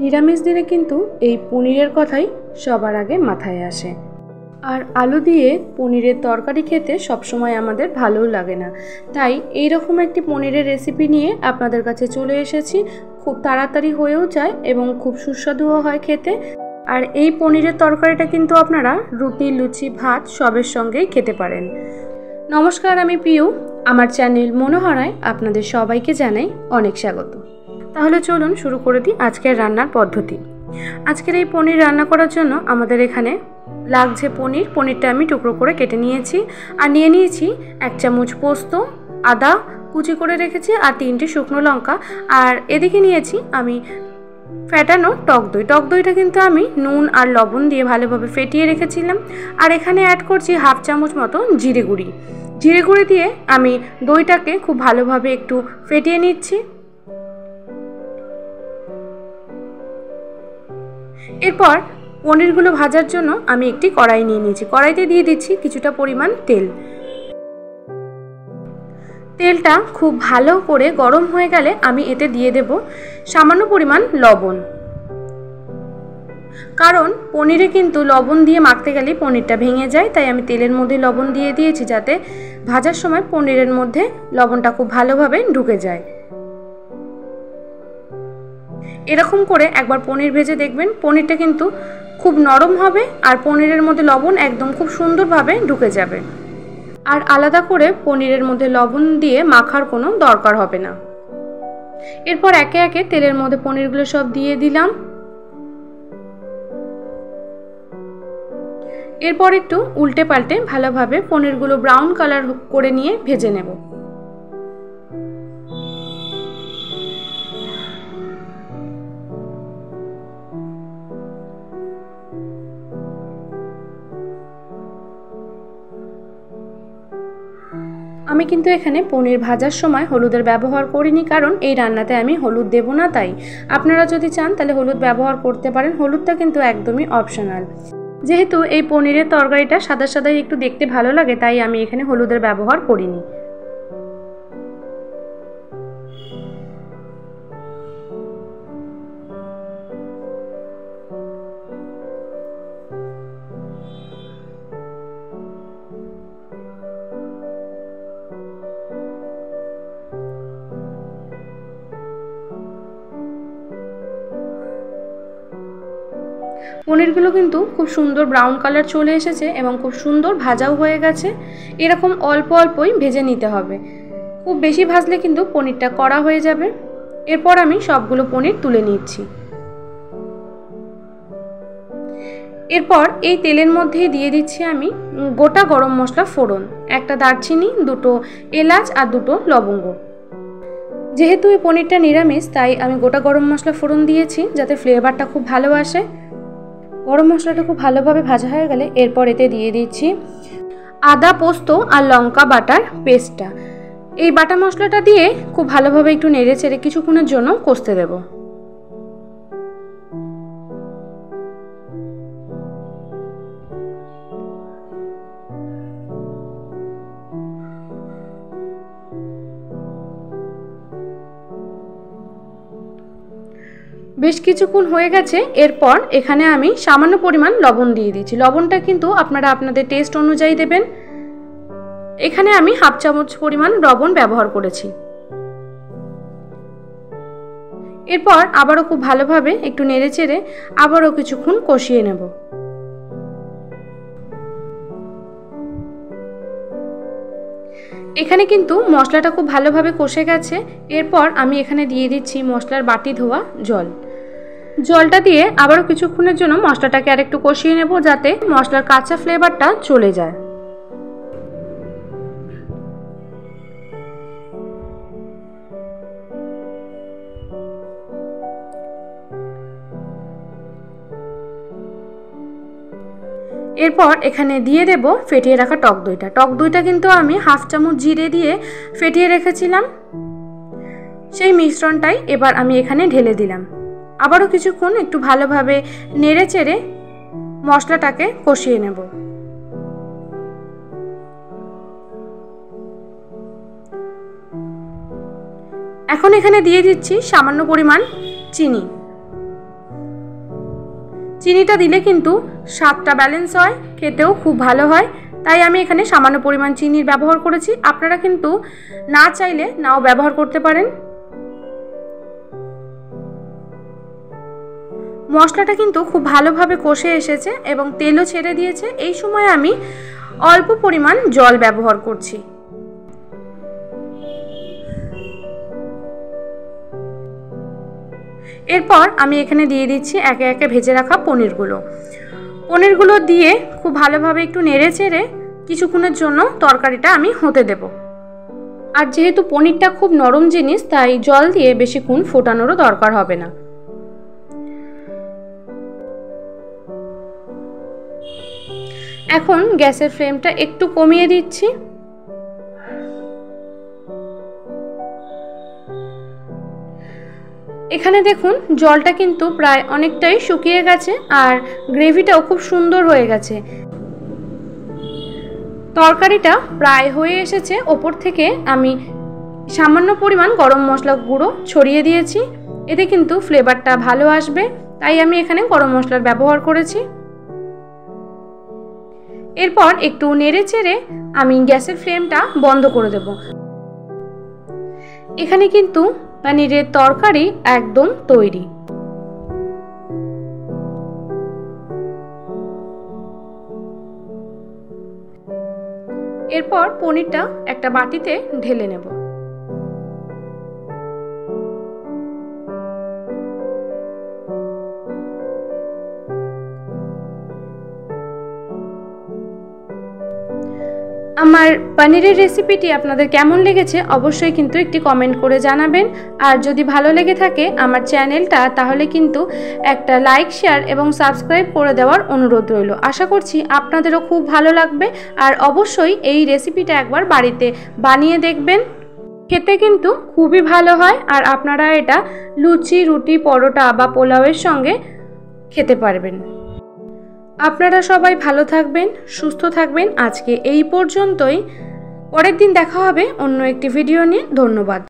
নিরামিষ দিনে কিন্তু এই পনিরের কথাই সবার আগে মাথায় আসে। আর আলু দিয়ে পনিরের তরকারি খেতে সবসময় আমাদের ভালোও লাগে না, তাই এইরকম একটি পনিরের রেসিপি নিয়ে আপনাদের কাছে চলে এসেছি। খুব তাড়াতাড়ি হয়েও যায় এবং খুব সুস্বাদুও হয় খেতে। আর এই পনিরের তরকারিটা কিন্তু আপনারা রুটি, লুচি, ভাত সবের সঙ্গেই খেতে পারেন। নমস্কার, আমি পিউ। আমার চ্যানেল মনোহরায় আপনাদের সবাইকে জানাই অনেক স্বাগত। তাহলে চলুন শুরু করে দিই আজকের রান্নার পদ্ধতি। আজকের এই পনির রান্না করার জন্য আমাদের এখানে লাগছে পনিরটা আমি টুকরো করে কেটে নিয়েছি। আর নিয়ে নিয়েছি 1 চামচ পোস্ত, আদা কুচি করে রেখেছি, আর 3টে শুকনো লঙ্কা। আর এদিকে নিয়েছি আমি ফেটানো টক দই। টক দইটা কিন্তু আমি নুন আর লবণ দিয়ে ভালোভাবে ফেটিয়ে রেখেছিলাম। আর এখানে অ্যাড করছি 1/2 চামচ মতো জিরে গুঁড়ি। জিরে গুঁড়ি দিয়ে আমি দইটাকে খুব ভালোভাবে একটু ফেটিয়ে নিচ্ছি। এরপর পনিরগুলো ভাজার জন্য আমি একটি কড়াই নিয়ে নিয়েছি। কড়াইতে দিয়ে দিচ্ছি কিছুটা পরিমাণ তেল। তেলটা খুব ভালো করে গরম হয়ে গেলে আমি এতে দিয়ে দেব সামান্য পরিমাণ লবণ। কারণ পনিরে কিন্তু লবণ দিয়ে মাখতে গেলেই পনিরটা ভেঙে যায়, তাই আমি তেলের মধ্যে লবণ দিয়ে দিয়েছি যাতে ভাজার সময় পনিরের মধ্যে লবণটা খুব ভালোভাবে ঢুকে যায়। এরকম করে একবার পনির ভেজে দেখবেন, পনিরটা কিন্তু খুব নরম হবে আর পনিরের মধ্যে লবণ একদম খুব সুন্দরভাবে ঢুকে যাবে। আর আলাদা করে পনিরের মধ্যে লবণ দিয়ে মাখার কোনো দরকার হবে না। এরপর একে একে তেলের মধ্যে পনিরগুলো সব দিয়ে দিলাম। এরপর একটু উল্টে পাল্টে ভালোভাবে পনিরগুলো ব্রাউন কালার করে নিয়ে ভেজে নেব। আমি কিন্তু এখানে পনির ভাজার সময় হলুদের ব্যবহার করিনি, কারণ এই রান্নাতে আমি হলুদ দেব না। তাই আপনারা যদি চান তাহলে হলুদ ব্যবহার করতে পারেন। হলুদটা কিন্তু একদমই অপশনাল। যেহেতু এই পনিরের তরকারিটা সাদা সাদাই একটু দেখতে ভালো লাগে, তাই আমি এখানে হলুদের ব্যবহার করিনি। পনিরগুলো কিন্তু খুব সুন্দর ব্রাউন কালার চলে এসেছে এবং খুব সুন্দর ভাজাও হয়ে গেছে। এরকম অল্প অল্পই ভেজে নিতে হবে, খুব বেশি ভাজলে কিন্তু পনিরটা কড়া হয়ে যাবে। এরপর আমি সবগুলো পনির তুলে নিচ্ছি। এরপর এই তেলের মধ্যেই দিয়ে দিচ্ছি আমি গোটা গরম মশলা ফোড়ন, 1টা দারচিনি, 2টো এলাচ আর 2টো লবঙ্গ। যেহেতু এই পনিরটা নিরামিষ, তাই আমি গোটা গরম মশলা ফোড়ন দিয়েছি যাতে ফ্লেভারটা খুব ভালো আসে। গরম মশলাটা খুব ভালোভাবে ভাজা হয়ে গেলে এরপর এতে দিয়ে দিচ্ছি আদা, পোস্ত আর লঙ্কা বাটার পেস্টটা। এই বাটা মশলাটা দিয়ে খুব ভালোভাবে একটু নেড়ে চেড়ে কিছুক্ষণের জন্য কষতে দেব। বেশ কিছুক্ষণ হয়ে গেছে। এরপর এখানে আমি সামান্য পরিমাণ লবণ দিয়ে দিচ্ছি। লবণটা কিন্তু আপনারা আপনাদের টেস্ট অনুযায়ী দেবেন। এখানে আমি 1/2 চামচ পরিমাণ লবণ ব্যবহার করেছি। এরপর আবারও খুব ভালোভাবে একটু নেড়ে চেড়ে আবারও কিছুক্ষণ কষিয়ে নেব। এখানে কিন্তু মশলাটা খুব ভালোভাবে কষে গেছে। এরপর আমি এখানে দিয়ে দিচ্ছি মশলার বাটি ধোয়া জল। জলটা দিয়ে আবারও কিছুক্ষণের জন্য মশলাটাকে আরেকটু কষিয়ে নেব যাতে মশলার কাঁচা ফ্লেভারটা চলে যায়। এরপর এখানে দিয়ে দেব ফেটিয়ে রাখা টক দইটা। টক দইটা কিন্তু আমি 1/2 চামচ জিরে দিয়ে ফেটিয়ে রেখেছিলাম। সেই মিশ্রণটাই এবার আমি এখানে ঢেলে দিলাম। আবারও কিছুক্ষণ একটু ভালোভাবে নেড়ে চেড়ে মশলাটাকে কষিয়ে নেব। এখন এখানে দিয়ে দিচ্ছি সামান্য পরিমাণ চিনি। চিনিটা দিলে কিন্তু স্বাদটা ব্যালেন্স হয়, খেতেও খুব ভালো হয়। তাই আমি এখানে সামান্য পরিমাণ চিনির ব্যবহার করেছি। আপনারা কিন্তু না চাইলে নাও ব্যবহার করতে পারেন। মশলাটা কিন্তু খুব ভালোভাবে কষে এসেছে এবং তেলও ছেড়ে দিয়েছে। এই সময় আমি অল্প পরিমাণ জল ব্যবহার করছি। এরপর আমি এখানে দিয়ে দিচ্ছি একে একে ভেজে রাখা পনিরগুলো দিয়ে খুব ভালোভাবে একটু নেড়ে চেড়ে কিছুক্ষণের জন্য তরকারিটা আমি হতে দেব। আর যেহেতু পনিরটা খুব নরম জিনিস, তাই জল দিয়ে বেশিক্ষণ ফোটানোরও দরকার হবে না। এখন গ্যাসের ফ্লেমটা একটু কমিয়ে দিচ্ছি। এখানে দেখুন জলটা কিন্তু প্রায় অনেকটাই শুকিয়ে গেছে আর গ্রেভিটাও খুব সুন্দর হয়ে গেছে। তরকারিটা প্রায় হয়ে এসেছে। ওপর থেকে আমি সামান্য পরিমাণ গরম মশলা গুঁড়ো ছড়িয়ে দিয়েছি। এতে কিন্তু ফ্লেভারটা ভালো আসবে, তাই আমি এখানে গরম মশলার ব্যবহার করেছি। এরপর একটু নেড়ে চেড়ে আমি গ্যাসের ফ্লেমটা বন্ধ করে দেব। এখানে কিন্তু পনিরের তরকারি একদম তৈরি। এরপর পনিরটা একটা বাটিতে ঢেলে নেব। আমার পনিরের রেসিপিটি আপনাদের কেমন লেগেছে অবশ্যই কিন্তু একটি কমেন্ট করে জানাবেন। আর যদি ভালো লেগে থাকে আমার চ্যানেলটা, তাহলে কিন্তু একটা লাইক, শেয়ার এবং সাবস্ক্রাইব করে দেওয়ার অনুরোধ রইল। আশা করছি আপনাদেরও খুব ভালো লাগবে। আর অবশ্যই এই রেসিপিটা একবার বাড়িতে বানিয়ে দেখবেন, খেতে কিন্তু খুবই ভালো হয়। আর আপনারা এটা লুচি, রুটি, পরোটা বা পোলাওয়ের সঙ্গে খেতে পারবেন। আপনারা সবাই ভালো থাকবেন, সুস্থ থাকবেন। আজকে এই পর্যন্তই। পরের দিন দেখা হবে অন্য একটি ভিডিও নিয়ে। ধন্যবাদ।